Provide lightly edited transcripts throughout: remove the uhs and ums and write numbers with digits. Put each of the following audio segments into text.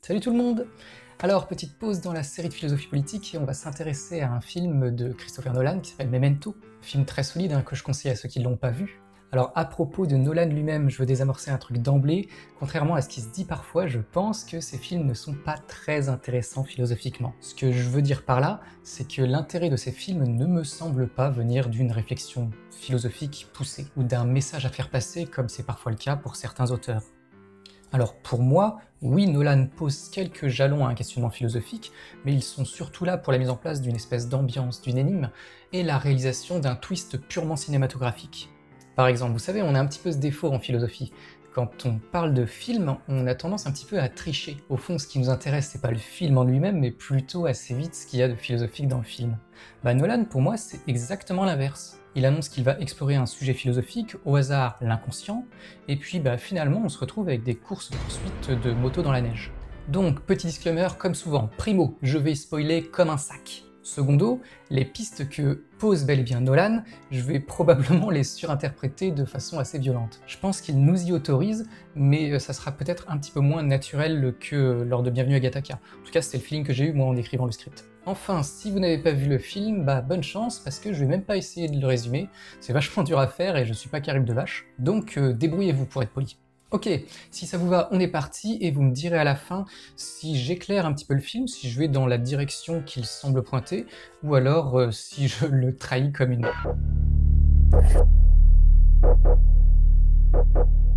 Salut tout le monde! Alors, petite pause dans la série de philosophie politique et on va s'intéresser à un film de Christopher Nolan qui s'appelle Memento, film très solide que je conseille à ceux qui ne l'ont pas vu. Alors à propos de Nolan lui-même, je veux désamorcer un truc d'emblée. Contrairement à ce qui se dit parfois, je pense que ces films ne sont pas très intéressants philosophiquement. Ce que je veux dire par là, c'est que l'intérêt de ces films ne me semble pas venir d'une réflexion philosophique poussée, ou d'un message à faire passer comme c'est parfois le cas pour certains auteurs. Alors pour moi, oui, Nolan pose quelques jalons à un questionnement philosophique, mais ils sont surtout là pour la mise en place d'une espèce d'ambiance, d'une énigme, et la réalisation d'un twist purement cinématographique. Par exemple, vous savez, on a un petit peu ce défaut en philosophie. Quand on parle de film, on a tendance un petit peu à tricher. Au fond, ce qui nous intéresse, c'est pas le film en lui-même, mais plutôt assez vite ce qu'il y a de philosophique dans le film. Nolan, pour moi, c'est exactement l'inverse. Il annonce qu'il va explorer un sujet philosophique, au hasard l'inconscient, et puis finalement on se retrouve avec des courses-poursuites de motos dans la neige. Donc, petit disclaimer, comme souvent, primo, je vais spoiler comme un sac. Secondo, les pistes que pose bel et bien Nolan, je vais probablement les surinterpréter de façon assez violente. Je pense qu'il nous y autorise, mais ça sera peut-être un petit peu moins naturel que lors de Bienvenue à Gattaca. En tout cas, c'était le feeling que j'ai eu moi en écrivant le script. Enfin, si vous n'avez pas vu le film, bonne chance, parce que je vais même pas essayer de le résumer, c'est vachement dur à faire et je suis pas Karim Devache, donc débrouillez-vous pour être poli. Ok, si ça vous va, on est parti, et vous me direz à la fin si j'éclaire un petit peu le film, si je vais dans la direction qu'il semble pointer, ou alors si je le trahis comme une...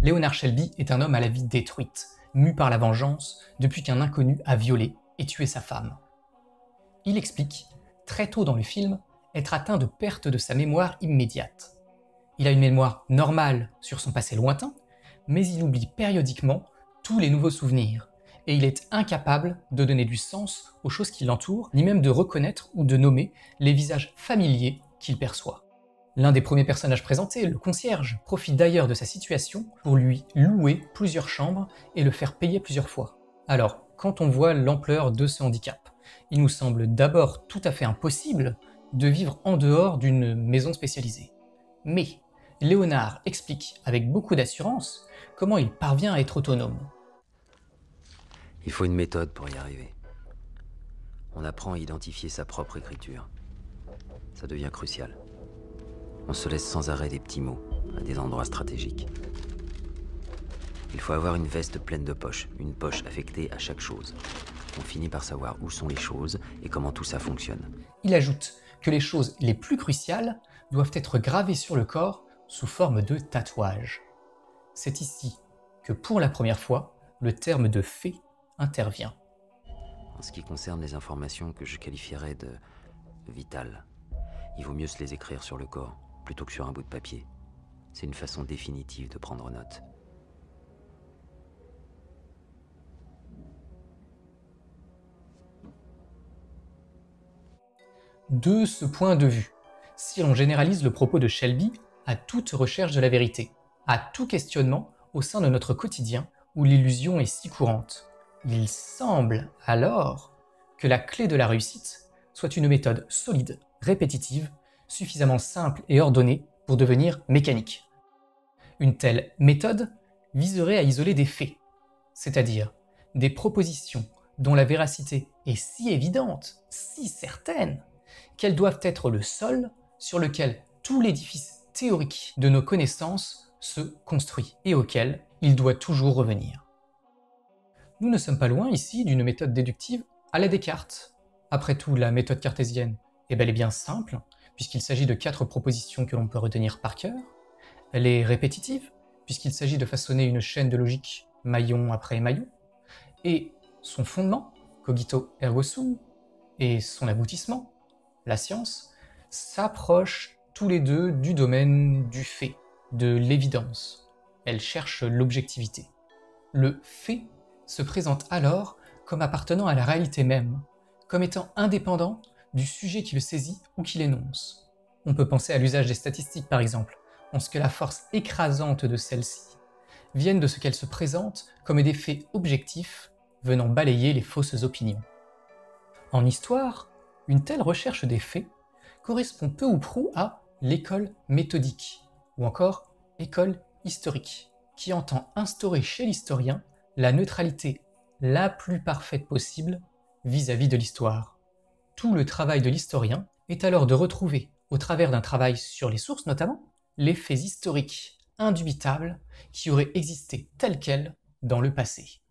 Leonard Shelby est un homme à la vie détruite, mu par la vengeance, depuis qu'un inconnu a violé et tué sa femme. Il explique, très tôt dans le film, être atteint de perte de sa mémoire immédiate. Il a une mémoire normale sur son passé lointain, mais il oublie périodiquement tous les nouveaux souvenirs, et il est incapable de donner du sens aux choses qui l'entourent, ni même de reconnaître ou de nommer les visages familiers qu'il perçoit. L'un des premiers personnages présentés, le concierge, profite d'ailleurs de sa situation pour lui louer plusieurs chambres et le faire payer plusieurs fois. Alors, quand on voit l'ampleur de ce handicap, il nous semble d'abord tout à fait impossible de vivre en dehors d'une maison spécialisée. Mais Léonard explique avec beaucoup d'assurance comment il parvient à être autonome. Il faut une méthode pour y arriver. On apprend à identifier sa propre écriture. Ça devient crucial. On se laisse sans arrêt des petits mots, à des endroits stratégiques. Il faut avoir une veste pleine de poches, une poche affectée à chaque chose. On finit par savoir où sont les choses et comment tout ça fonctionne. Il ajoute que les choses les plus cruciales doivent être gravées sur le corps sous forme de tatouage. C'est ici que pour la première fois, le terme de fait intervient. En ce qui concerne les informations que je qualifierais de vitales, il vaut mieux se les écrire sur le corps plutôt que sur un bout de papier. C'est une façon définitive de prendre note. De ce point de vue, si l'on généralise le propos de Shelby à toute recherche de la vérité, à tout questionnement au sein de notre quotidien où l'illusion est si courante, il semble alors que la clé de la réussite soit une méthode solide, répétitive, suffisamment simple et ordonnée pour devenir mécanique. Une telle méthode viserait à isoler des faits, c'est-à-dire des propositions dont la véracité est si évidente, si certaine, qu'elles doivent être le sol sur lequel tout l'édifice théorique de nos connaissances se construit et auquel il doit toujours revenir. Nous ne sommes pas loin ici d'une méthode déductive à la Descartes. Après tout, la méthode cartésienne est bel et bien simple, puisqu'il s'agit de 4 propositions que l'on peut retenir par cœur. Elle est répétitive, puisqu'il s'agit de façonner une chaîne de logique maillon après maillon. Et son fondement, cogito ergo sum, et son aboutissement, la science, s'approchent tous les deux du domaine du fait, de l'évidence. Elle cherche l'objectivité. Le fait se présente alors comme appartenant à la réalité même, comme étant indépendant du sujet qui le saisit ou qui l'énonce. On peut penser à l'usage des statistiques par exemple, en ce que la force écrasante de celles-ci viennent de ce qu'elles se présentent comme des faits objectifs venant balayer les fausses opinions. En histoire, une telle recherche des faits correspond peu ou prou à l'école méthodique, ou encore école historique, qui entend instaurer chez l'historien la neutralité la plus parfaite possible vis-à-vis de l'histoire. Tout le travail de l'historien est alors de retrouver, au travers d'un travail sur les sources notamment, les faits historiques indubitables qui auraient existé tels quels dans le passé.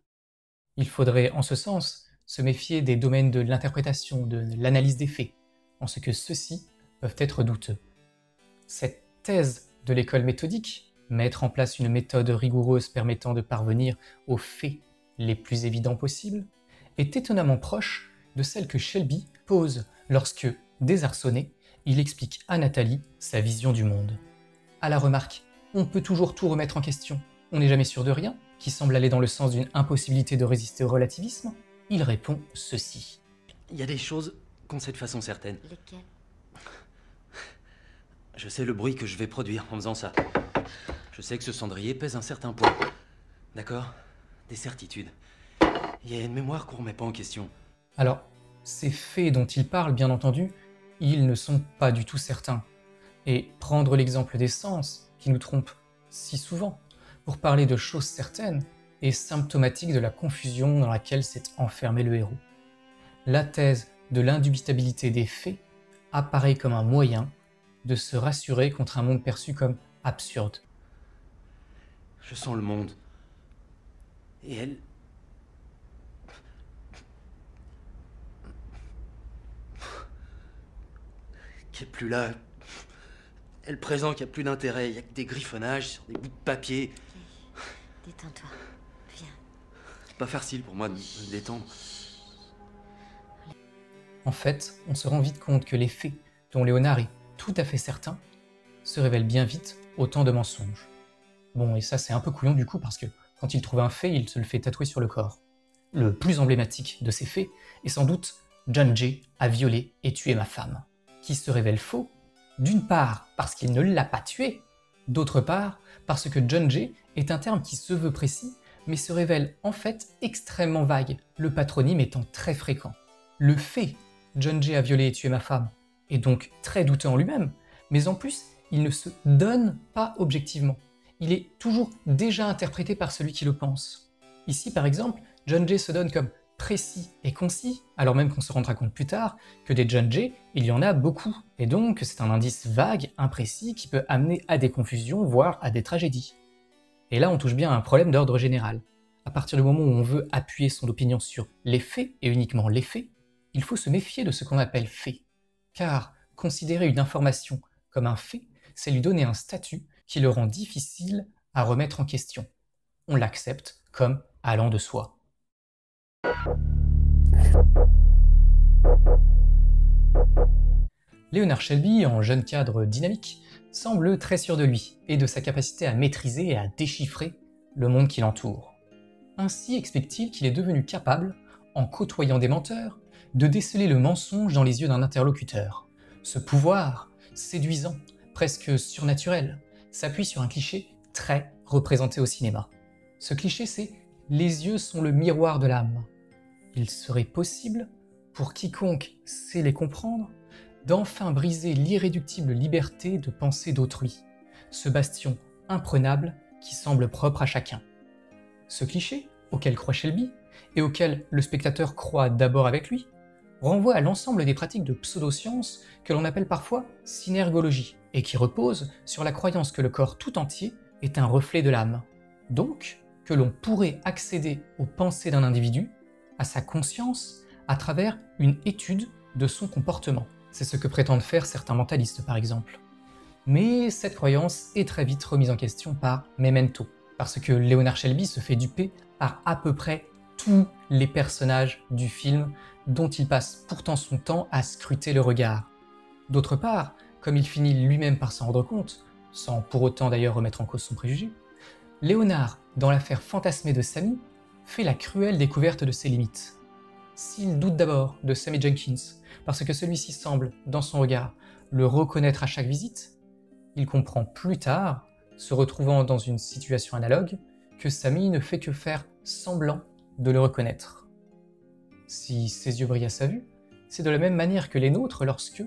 Il faudrait, en ce sens, se méfier des domaines de l'interprétation, de l'analyse des faits, en ce que ceux-ci peuvent être douteux. Cette thèse de l'école méthodique, mettre en place une méthode rigoureuse permettant de parvenir aux faits les plus évidents possibles, est étonnamment proche de celle que Shelby pose lorsque, désarçonné, il explique à Nathalie sa vision du monde. À la remarque « on peut toujours tout remettre en question, on n'est jamais sûr de rien », qui semble aller dans le sens d'une impossibilité de résister au relativisme, il répond ceci. Il y a des choses qu'on sait de façon certaine. Lesquelles? Je sais le bruit que je vais produire en faisant ça. Je sais que ce cendrier pèse un certain poids. D'accord? Des certitudes. Il y a une mémoire qu'on remet pas en question. Alors, ces faits dont il parle, bien entendu, ils ne sont pas du tout certains. Et prendre l'exemple des sens, qui nous trompent si souvent, pour parler de choses certaines, est symptomatique de la confusion dans laquelle s'est enfermé le héros. La thèse de l'indubitabilité des faits apparaît comme un moyen de se rassurer contre un monde perçu comme absurde. Je sens le monde. Et elle... qui est plus là. Et le présent qui a plus d'intérêt. Il y a que des griffonnages sur des bouts de papier. Détends-toi. Viens. C'est pas facile pour moi de me détendre. En fait, on se rend vite compte que les faits, dont Léonard est tout à fait certain, se révèlent bien vite autant de mensonges. Bon, et ça c'est un peu couillon du coup parce que quand il trouve un fait, il se le fait tatouer sur le corps. Le plus emblématique de ces faits est sans doute « John Jay a violé et tué ma femme », qui se révèle faux, d'une part parce qu'il ne l'a pas tué, d'autre part parce que John Jay est un terme qui se veut précis, mais se révèle en fait extrêmement vague, le patronyme étant très fréquent. Le fait « John Jay a violé et tué ma femme » est donc très douteux en lui-même, mais en plus, il ne se donne pas objectivement. Il est toujours déjà interprété par celui qui le pense. Ici, par exemple, John Jay se donne comme précis et concis, alors même qu'on se rendra compte plus tard que des John Jay, il y en a beaucoup, et donc c'est un indice vague, imprécis, qui peut amener à des confusions, voire à des tragédies. Et là, on touche bien à un problème d'ordre général. À partir du moment où on veut appuyer son opinion sur les faits, et uniquement les faits, il faut se méfier de ce qu'on appelle fait. Car considérer une information comme un fait, c'est lui donner un statut qui le rend difficile à remettre en question. On l'accepte comme allant de soi. Leonard Shelby, en jeune cadre dynamique, semble très sûr de lui et de sa capacité à maîtriser et à déchiffrer le monde qui l'entoure. Ainsi explique-t-il qu'il est devenu capable, en côtoyant des menteurs, de déceler le mensonge dans les yeux d'un interlocuteur. Ce pouvoir, séduisant, presque surnaturel, s'appuie sur un cliché très représenté au cinéma. Ce cliché, c'est « les yeux sont le miroir de l'âme ». Il serait possible, pour quiconque sait les comprendre, d'enfin briser l'irréductible liberté de penser d'autrui, ce bastion imprenable qui semble propre à chacun. Ce cliché, auquel croit Shelby, et auquel le spectateur croit d'abord avec lui, renvoie à l'ensemble des pratiques de pseudosciences que l'on appelle parfois synergologie, et qui reposent sur la croyance que le corps tout entier est un reflet de l'âme. Donc, que l'on pourrait accéder aux pensées d'un individu, à sa conscience, à travers une étude de son comportement. C'est ce que prétendent faire certains mentalistes par exemple. Mais cette croyance est très vite remise en question par Memento, parce que Leonard Shelby se fait duper par à peu près tous les personnages du film dont il passe pourtant son temps à scruter le regard. D'autre part, comme il finit lui-même par s'en rendre compte, sans pour autant d'ailleurs remettre en cause son préjugé, Léonard, dans l'affaire fantasmée de Sammy, fait la cruelle découverte de ses limites. S'il doute d'abord de Sammy Jenkins, parce que celui-ci semble, dans son regard, le reconnaître à chaque visite, il comprend plus tard, se retrouvant dans une situation analogue, que Sammy ne fait que faire semblant de le reconnaître. Si ses yeux brillent à sa vue, c'est de la même manière que les nôtres lorsque,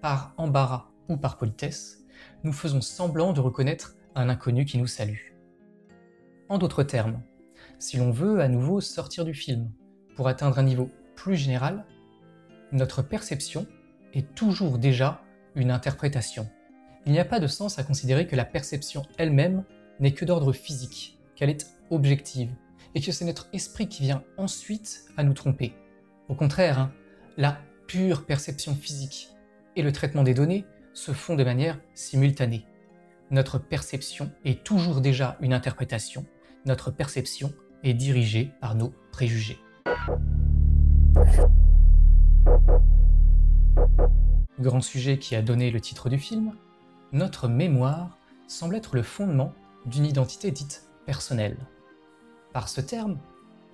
par embarras ou par politesse, nous faisons semblant de reconnaître un inconnu qui nous salue. En d'autres termes, Si l'on veut à nouveau sortir du film, pour atteindre un niveau plus général, notre perception est toujours déjà une interprétation. Il n'y a pas de sens à considérer que la perception elle-même n'est que d'ordre physique, qu'elle est objective, et que c'est notre esprit qui vient ensuite à nous tromper. Au contraire, la pure perception physique et le traitement des données se font de manière simultanée. Notre perception est toujours déjà une interprétation, notre perception est dirigée par nos préjugés. Grand sujet qui a donné le titre du film, notre mémoire semble être le fondement d'une identité dite personnelle. Par ce terme,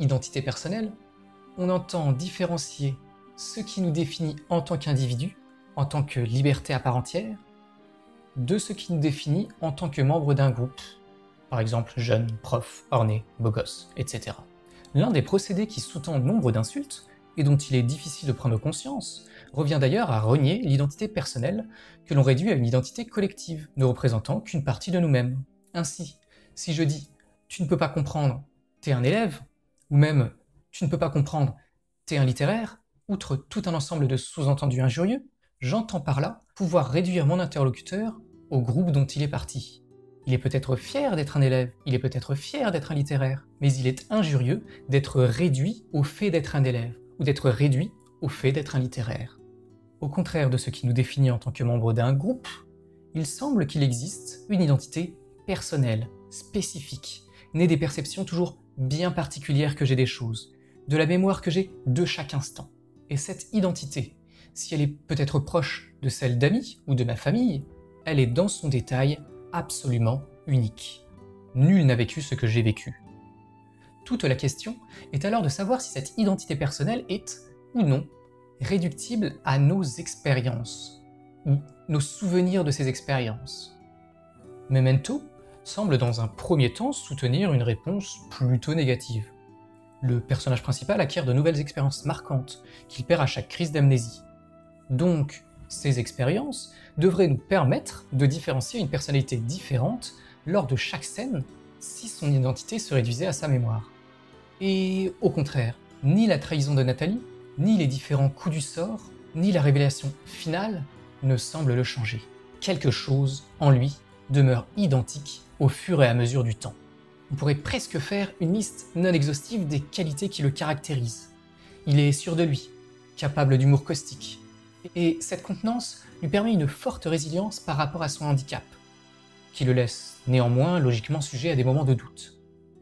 identité personnelle, on entend différencier ce qui nous définit en tant qu'individu, en tant que liberté à part entière, de ce qui nous définit en tant que membre d'un groupe, par exemple jeune, prof, orné, beau gosse, etc. L'un des procédés qui sous-tend nombre d'insultes, et dont il est difficile de prendre conscience, revient d'ailleurs à renier l'identité personnelle que l'on réduit à une identité collective, ne représentant qu'une partie de nous-mêmes. Ainsi, si je dis « tu ne peux pas comprendre, t'es un élève », ou même « tu ne peux pas comprendre, t'es un littéraire », outre tout un ensemble de sous-entendus injurieux, j'entends par là pouvoir réduire mon interlocuteur au groupe dont il est parti. Il est peut-être fier d'être un élève, il est peut-être fier d'être un littéraire, mais il est injurieux d'être réduit au fait d'être un élève, ou d'être réduit au fait d'être un littéraire. Au contraire de ce qui nous définit en tant que membre d'un groupe, il semble qu'il existe une identité personnelle, spécifique, née des perceptions toujours bien particulières que j'ai des choses, de la mémoire que j'ai de chaque instant. Et cette identité, si elle est peut-être proche de celle d'amis ou de ma famille, elle est dans son détail absolument unique. Nul n'a vécu ce que j'ai vécu. Toute la question est alors de savoir si cette identité personnelle est, ou non, réductible à nos expériences, ou nos souvenirs de ces expériences. Memento semble dans un premier temps soutenir une réponse plutôt négative. Le personnage principal acquiert de nouvelles expériences marquantes qu'il perd à chaque crise d'amnésie. Donc, ces expériences devraient nous permettre de différencier une personnalité différente lors de chaque scène si son identité se réduisait à sa mémoire. Et au contraire, ni la trahison de Nathalie, ni les différents coups du sort, ni la révélation finale ne semblent le changer. Quelque chose en lui demeure identique au fur et à mesure du temps. On pourrait presque faire une liste non exhaustive des qualités qui le caractérisent. Il est sûr de lui, capable d'humour caustique, et cette contenance lui permet une forte résilience par rapport à son handicap, qui le laisse néanmoins logiquement sujet à des moments de doute.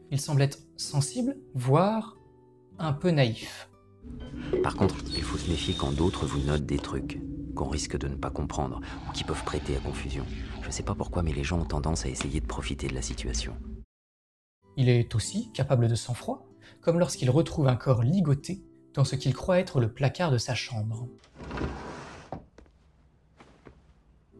Il semble être sensible, voire un peu naïf. Par contre, il faut se méfier quand d'autres vous notent des trucs qu'on risque de ne pas comprendre, ou qui peuvent prêter à confusion. Je sais pas pourquoi, mais les gens ont tendance à essayer de profiter de la situation. Il est aussi capable de sang-froid, comme lorsqu'il retrouve un corps ligoté dans ce qu'il croit être le placard de sa chambre.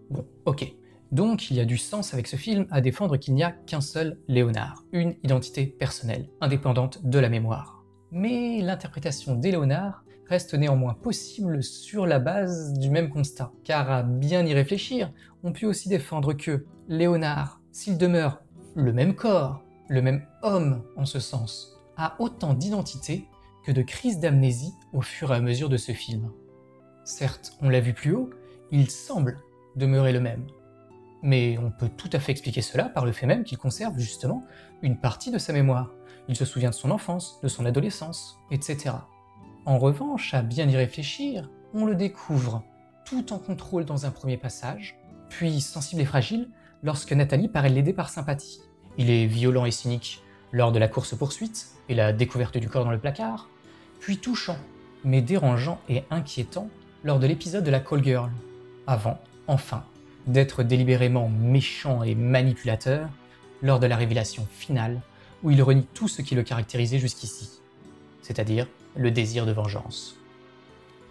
Bon, ok. Donc il y a du sens avec ce film à défendre qu'il n'y a qu'un seul Léonard, une identité personnelle, indépendante de la mémoire. Mais l'interprétation des Léonards reste néanmoins possible sur la base du même constat, car à bien y réfléchir, on peut aussi défendre que Léonard, s'il demeure le même corps, le même homme en ce sens, a autant d'identité que de crises d'amnésie au fur et à mesure de ce film. Certes, on l'a vu plus haut, il semble demeurer le même. Mais on peut tout à fait expliquer cela par le fait même qu'il conserve justement une partie de sa mémoire. Il se souvient de son enfance, de son adolescence, etc. En revanche, à bien y réfléchir, on le découvre tout en contrôle dans un premier passage, puis sensible et fragile lorsque Nathalie paraît l'aider par sympathie. Il est violent et cynique lors de la course-poursuite et la découverte du corps dans le placard, puis touchant, mais dérangeant et inquiétant lors de l'épisode de la Call Girl, avant, enfin, d'être délibérément méchant et manipulateur lors de la révélation finale où il renie tout ce qui le caractérisait jusqu'ici, c'est-à-dire le désir de vengeance.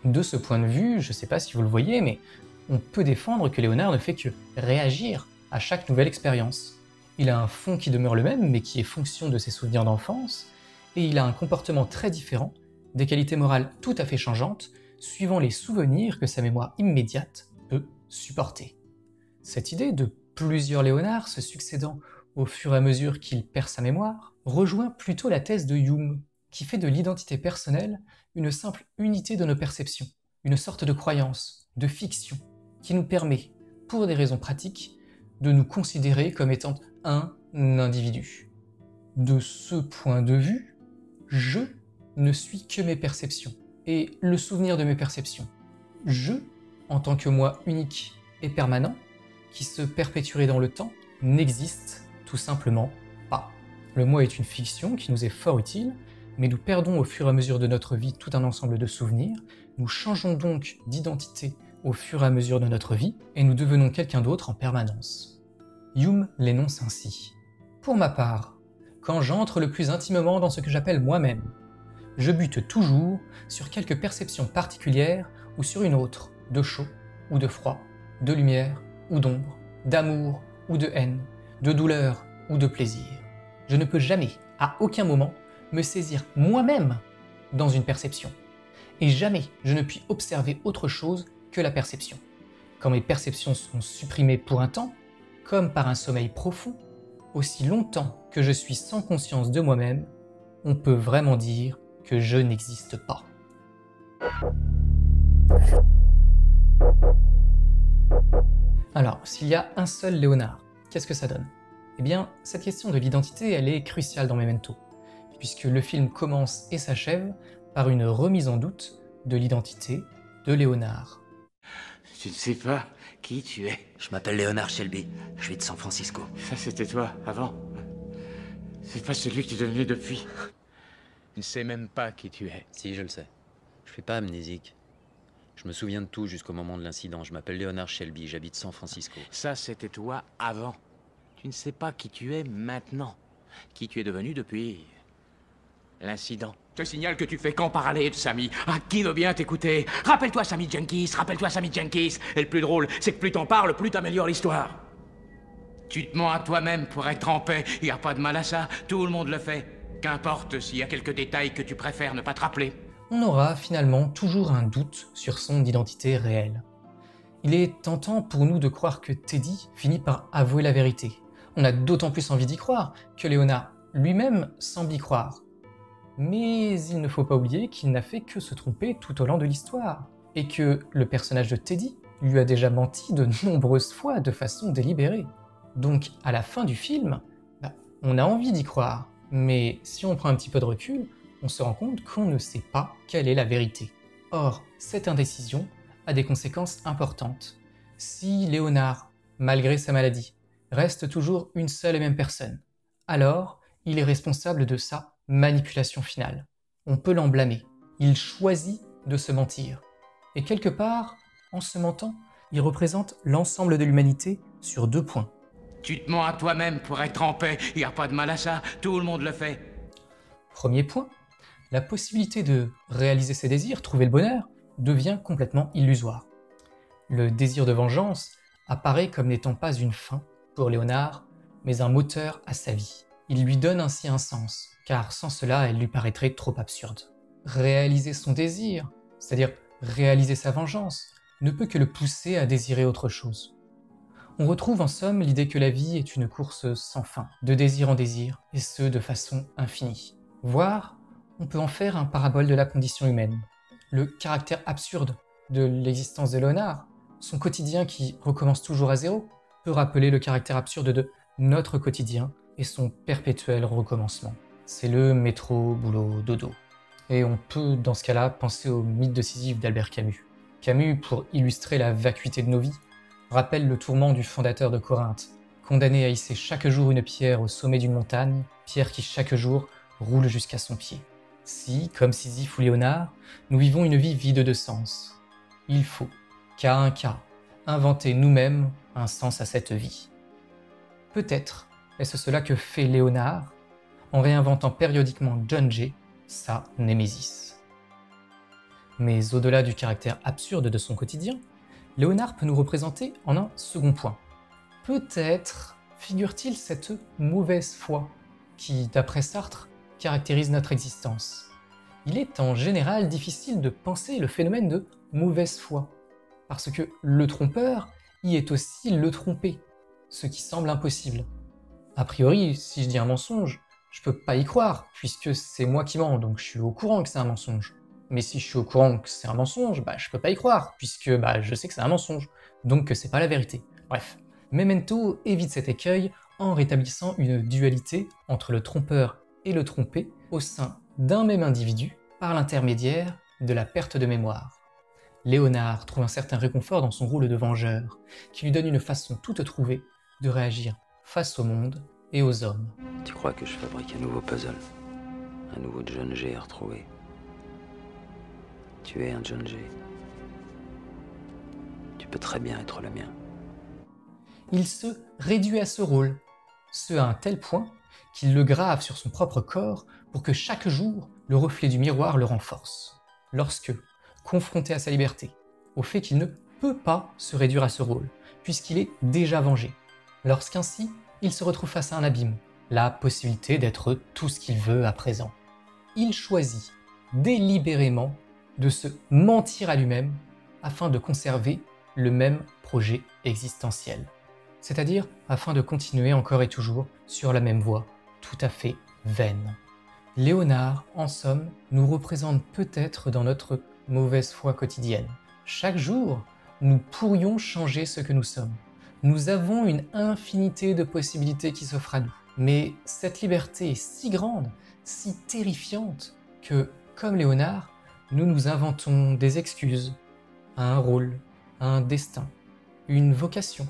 De ce point de vue, je ne sais pas si vous le voyez, mais on peut défendre que Léonard ne fait que réagir à chaque nouvelle expérience. Il a un fond qui demeure le même, mais qui est fonction de ses souvenirs d'enfance, et il a un comportement très différent, des qualités morales tout à fait changeantes, suivant les souvenirs que sa mémoire immédiate peut supporter. Cette idée de plusieurs Léonards se succédant au fur et à mesure qu'il perd sa mémoire rejoint plutôt la thèse de Hume, qui fait de l'identité personnelle une simple unité de nos perceptions, une sorte de croyance, de fiction, qui nous permet, pour des raisons pratiques, de nous considérer comme étant un individu. De ce point de vue, je ne suis que mes perceptions, et le souvenir de mes perceptions. Je, en tant que moi unique et permanent, qui se perpétuerait dans le temps, n'existe tout simplement pas. Le moi est une fiction qui nous est fort utile, mais nous perdons au fur et à mesure de notre vie tout un ensemble de souvenirs, nous changeons donc d'identité au fur et à mesure de notre vie, et nous devenons quelqu'un d'autre en permanence. Hume l'énonce ainsi. Pour ma part, quand j'entre le plus intimement dans ce que j'appelle moi-même, je bute toujours sur quelque perception particulière ou sur une autre, de chaud ou de froid, de lumière ou d'ombre, d'amour ou de haine, de douleur ou de plaisir. Je ne peux jamais, à aucun moment, me saisir moi-même dans une perception. Et jamais je ne puis observer autre chose que la perception. Quand mes perceptions sont supprimées pour un temps, comme par un sommeil profond, aussi longtemps que je suis sans conscience de moi-même, on peut vraiment dire que je n'existe pas. Alors, s'il y a un seul Léonard, qu'est-ce que ça donne? Eh bien, cette question de l'identité, elle est cruciale dans Memento, puisque le film commence et s'achève par une remise en doute de l'identité de Léonard. Tu ne sais pas qui tu es. Je m'appelle Léonard Shelby, je suis de San Francisco. Ça, c'était toi, avant. C'est pas celui que tu es devenu depuis. Tu ne sais même pas qui tu es. Si, je le sais. Je suis pas amnésique. Je me souviens de tout jusqu'au moment de l'incident. Je m'appelle Léonard Shelby, j'habite San Francisco. Ça, c'était toi avant. Tu ne sais pas qui tu es maintenant. Qui tu es devenu depuis l'incident. Je te signale que tu fais qu'en parler de Sammy. Ah, qui veut bien t'écouter? Rappelle-toi Sammy Jenkins, rappelle-toi Sammy Jenkins. Et le plus drôle, c'est que plus t'en parles, plus t'améliores l'histoire. Tu te mens à toi-même pour être en paix. Y a pas de mal à ça, tout le monde le fait. Qu'importe s'il y a quelques détails que tu préfères ne pas te rappeler. On aura finalement toujours un doute sur son identité réelle. Il est tentant pour nous de croire que Teddy finit par avouer la vérité. On a d'autant plus envie d'y croire que Léonard lui-même semble y croire. Mais il ne faut pas oublier qu'il n'a fait que se tromper tout au long de l'histoire, et que le personnage de Teddy lui a déjà menti de nombreuses fois de façon délibérée. Donc à la fin du film, on a envie d'y croire, mais si on prend un petit peu de recul, on se rend compte qu'on ne sait pas quelle est la vérité. Or, cette indécision a des conséquences importantes. Si Léonard, malgré sa maladie, reste toujours une seule et même personne, alors il est responsable de sa manipulation finale. On peut l'en blâmer. Il choisit de se mentir. Et quelque part, en se mentant, il représente l'ensemble de l'humanité sur 2 points. Tu te mens à toi-même pour être en paix. Y a pas de mal à ça, tout le monde le fait. Premier point, la possibilité de réaliser ses désirs, trouver le bonheur, devient complètement illusoire. Le désir de vengeance apparaît comme n'étant pas une fin pour Léonard, mais un moteur à sa vie. Il lui donne ainsi un sens, car sans cela, elle lui paraîtrait trop absurde. Réaliser son désir, c'est-à-dire réaliser sa vengeance, ne peut que le pousser à désirer autre chose. On retrouve en somme l'idée que la vie est une course sans fin, de désir en désir, et ce de façon infinie. Voire, on peut en faire un parabole de la condition humaine. Le caractère absurde de l'existence de Léonard, son quotidien qui recommence toujours à zéro, peut rappeler le caractère absurde de notre quotidien et son perpétuel recommencement. C'est le métro, boulot, dodo. Et on peut, dans ce cas-là, penser au mythe de Sisyphe d'Albert Camus. Camus, pour illustrer la vacuité de nos vies, rappelle le tourment du fondateur de Corinthe, condamné à hisser chaque jour une pierre au sommet d'une montagne, pierre qui chaque jour roule jusqu'à son pied. Si, comme Sisyphe ou Léonard, nous vivons une vie vide de sens, il faut, cas un cas, inventer nous-mêmes un sens à cette vie. Peut-être est-ce cela que fait Léonard en réinventant périodiquement John Jay, sa némésis. Mais au-delà du caractère absurde de son quotidien, Léonard peut nous représenter en un second point. Peut-être figure-t-il cette mauvaise foi qui, d'après Sartre, caractérise notre existence. Il est en général difficile de penser le phénomène de mauvaise foi, parce que le trompeur y est aussi le trompé, ce qui semble impossible. A priori, si je dis un mensonge, je peux pas y croire, puisque c'est moi qui mens, donc je suis au courant que c'est un mensonge. Mais si je suis au courant que c'est un mensonge, bah je peux pas y croire, puisque bah je sais que c'est un mensonge, donc que c'est pas la vérité. Bref, Memento évite cet écueil en rétablissant une dualité entre le trompeur et le trompé au sein d'un même individu par l'intermédiaire de la perte de mémoire. Léonard trouve un certain réconfort dans son rôle de vengeur, qui lui donne une façon toute trouvée de réagir face au monde et aux hommes. Tu crois que je fabrique un nouveau puzzle? Un nouveau John G à retrouver? Tu es un John G. Tu peux très bien être le mien. Il se réduit à ce rôle, ce à un tel point qu'il le grave sur son propre corps pour que chaque jour, le reflet du miroir le renforce. Lorsque, confronté à sa liberté, au fait qu'il ne peut pas se réduire à ce rôle, puisqu'il est déjà vengé, lorsqu'ainsi, il se retrouve face à un abîme, la possibilité d'être tout ce qu'il veut à présent. Il choisit délibérément de se mentir à lui-même afin de conserver le même projet existentiel. C'est-à-dire afin de continuer encore et toujours sur la même voie, tout à fait vaine. Léonard, en somme, nous représente peut-être dans notre mauvaise foi quotidienne. Chaque jour, nous pourrions changer ce que nous sommes. Nous avons une infinité de possibilités qui s'offrent à nous. Mais cette liberté est si grande, si terrifiante, que, comme Léonard, nous nous inventons des excuses, un rôle, un destin, une vocation,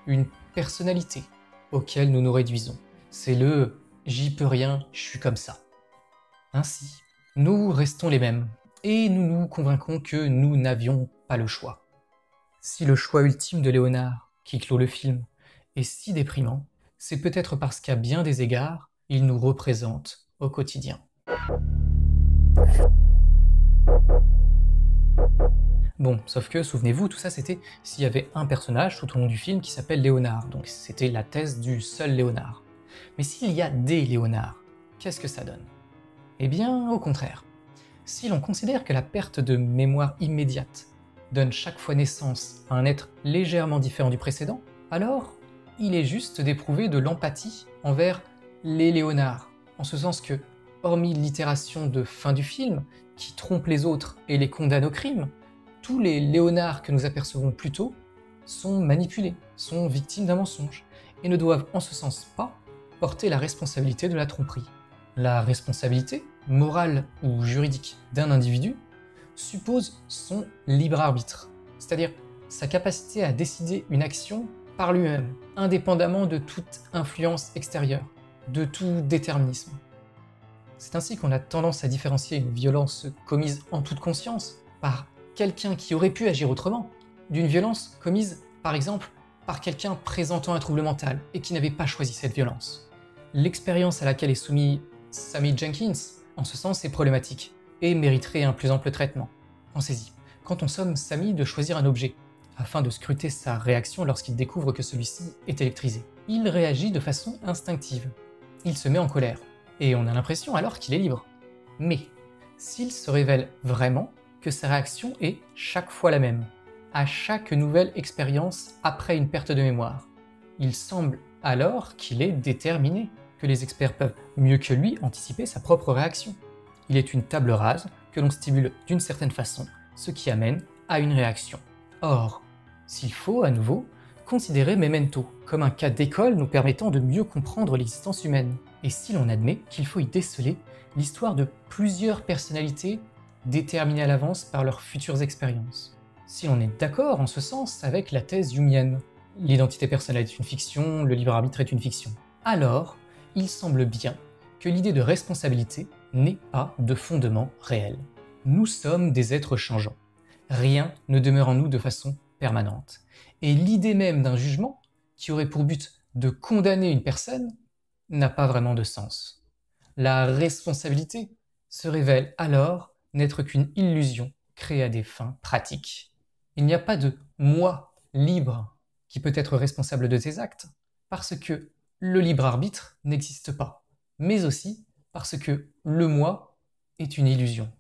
une personnalité auquel nous nous réduisons. C'est le « j'y peux rien, je suis comme ça ». Ainsi, nous restons les mêmes, et nous nous convainquons que nous n'avions pas le choix. Si le choix ultime de Léonard, qui clôt le film, est si déprimant, c'est peut-être parce qu'à bien des égards, il nous représente au quotidien. Bon, sauf que, souvenez-vous, tout ça c'était s'il y avait un personnage tout au long du film qui s'appelle Léonard, donc c'était la thèse du seul Léonard. Mais s'il y a des Léonards, qu'est-ce que ça donne? Eh bien, au contraire. Si l'on considère que la perte de mémoire immédiate donne chaque fois naissance à un être légèrement différent du précédent, alors il est juste d'éprouver de l'empathie envers les Léonards, en ce sens que, hormis l'itération de fin du film, qui trompe les autres et les condamne au crime, tous les Léonards que nous apercevons plus tôt sont manipulés, sont victimes d'un mensonge, et ne doivent en ce sens pas porter la responsabilité de la tromperie. La responsabilité, morale ou juridique, d'un individu suppose son libre arbitre, c'est-à-dire sa capacité à décider une action par lui-même, indépendamment de toute influence extérieure, de tout déterminisme. C'est ainsi qu'on a tendance à différencier une violence commise en toute conscience par quelqu'un qui aurait pu agir autrement, d'une violence commise, par exemple, par quelqu'un présentant un trouble mental et qui n'avait pas choisi cette violence. L'expérience à laquelle est soumis Sammy Jenkins, en ce sens, est problématique et mériterait un plus ample traitement. Pensez-y, quand on somme Sammy de choisir un objet, afin de scruter sa réaction lorsqu'il découvre que celui-ci est électrisé, il réagit de façon instinctive. Il se met en colère, et on a l'impression alors qu'il est libre. Mais, s'il se révèle vraiment que sa réaction est chaque fois la même, à chaque nouvelle expérience après une perte de mémoire, il semble alors qu'il est déterminé, que les experts peuvent mieux que lui anticiper sa propre réaction. Il est une table rase que l'on stimule d'une certaine façon, ce qui amène à une réaction. Or, s'il faut, à nouveau, considérer Memento comme un cas d'école nous permettant de mieux comprendre l'existence humaine, et si l'on admet qu'il faut y déceler l'histoire de plusieurs personnalités déterminées à l'avance par leurs futures expériences. Si l'on est d'accord en ce sens avec la thèse jungienne, l'identité personnelle est une fiction, le libre arbitre est une fiction, alors il semble bien que l'idée de responsabilité n'est pas de fondement réel. Nous sommes des êtres changeants. Rien ne demeure en nous de façon permanente. Et l'idée même d'un jugement, qui aurait pour but de condamner une personne, n'a pas vraiment de sens. La responsabilité se révèle alors n'être qu'une illusion créée à des fins pratiques. Il n'y a pas de « moi libre » qui peut être responsable de tes actes, parce que le libre arbitre n'existe pas, mais aussi parce que le moi est une illusion.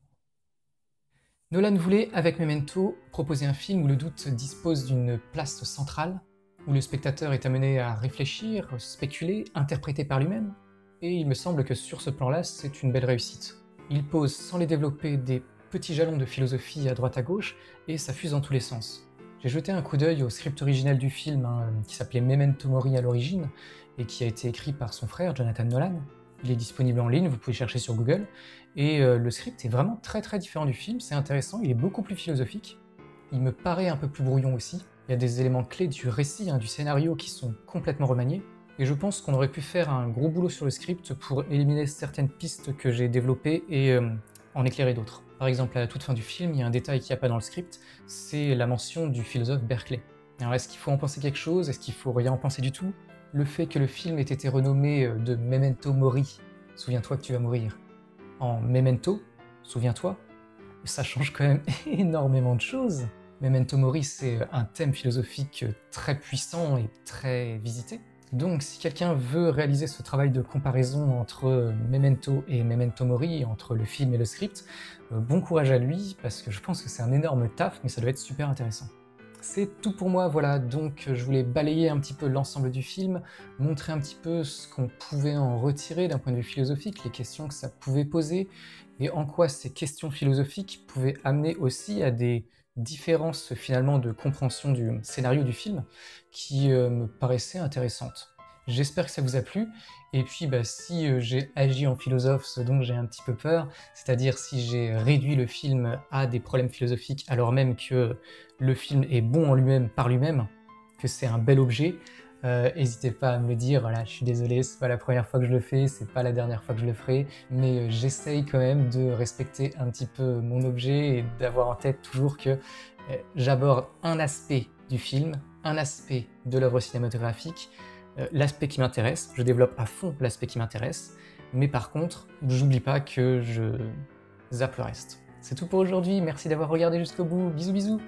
Nolan voulait, avec Memento, proposer un film où le doute dispose d'une place centrale, où le spectateur est amené à réfléchir, spéculer, interpréter par lui-même. et il me semble que sur ce plan-là, c'est une belle réussite. Il pose sans les développer des petits jalons de philosophie à droite à gauche, et ça fuse dans tous les sens. J'ai jeté un coup d'œil au script original du film, qui s'appelait Memento Mori à l'origine, et qui a été écrit par son frère, Jonathan Nolan. Il est disponible en ligne, vous pouvez chercher sur Google, et le script est vraiment très différent du film, c'est intéressant, il est beaucoup plus philosophique. Il me paraît un peu plus brouillon aussi. Il y a des éléments clés du récit, du scénario qui sont complètement remaniés, et je pense qu'on aurait pu faire un gros boulot sur le script pour éliminer certaines pistes que j'ai développées et en éclairer d'autres. Par exemple, à la toute fin du film, il y a un détail qu'il n'y a pas dans le script, c'est la mention du philosophe Berkeley. Alors est-ce qu'il faut en penser quelque chose? Est-ce qu'il faut rien en penser du tout? Le fait que le film ait été renommé de Memento Mori, souviens-toi que tu vas mourir, en Memento, souviens-toi, ça change quand même énormément de choses. Memento Mori, c'est un thème philosophique très puissant et très visité. Donc si quelqu'un veut réaliser ce travail de comparaison entre Memento et Memento Mori, entre le film et le script, bon courage à lui, parce que je pense que c'est un énorme taf, mais ça doit être super intéressant. C'est tout pour moi, voilà, donc je voulais balayer un petit peu l'ensemble du film, montrer un petit peu ce qu'on pouvait en retirer d'un point de vue philosophique, les questions que ça pouvait poser, et en quoi ces questions philosophiques pouvaient amener aussi à des différences finalement de compréhension du scénario du film qui me paraissaient intéressantes. J'espère que ça vous a plu, et puis si j'ai agi en philosophe, ce dont j'ai un petit peu peur, c'est-à-dire si j'ai réduit le film à des problèmes philosophiques alors même que le film est bon en lui-même, par lui-même, que c'est un bel objet, n'hésitez pas à me le dire, voilà, je suis désolé, c'est pas la première fois que je le fais, c'est pas la dernière fois que je le ferai, mais j'essaye quand même de respecter un petit peu mon objet et d'avoir en tête toujours que j'aborde un aspect du film, un aspect de l'œuvre cinématographique, l'aspect qui m'intéresse, je développe à fond l'aspect qui m'intéresse, mais par contre, j'oublie pas que je zappe le reste. C'est tout pour aujourd'hui, merci d'avoir regardé jusqu'au bout, bisous bisous.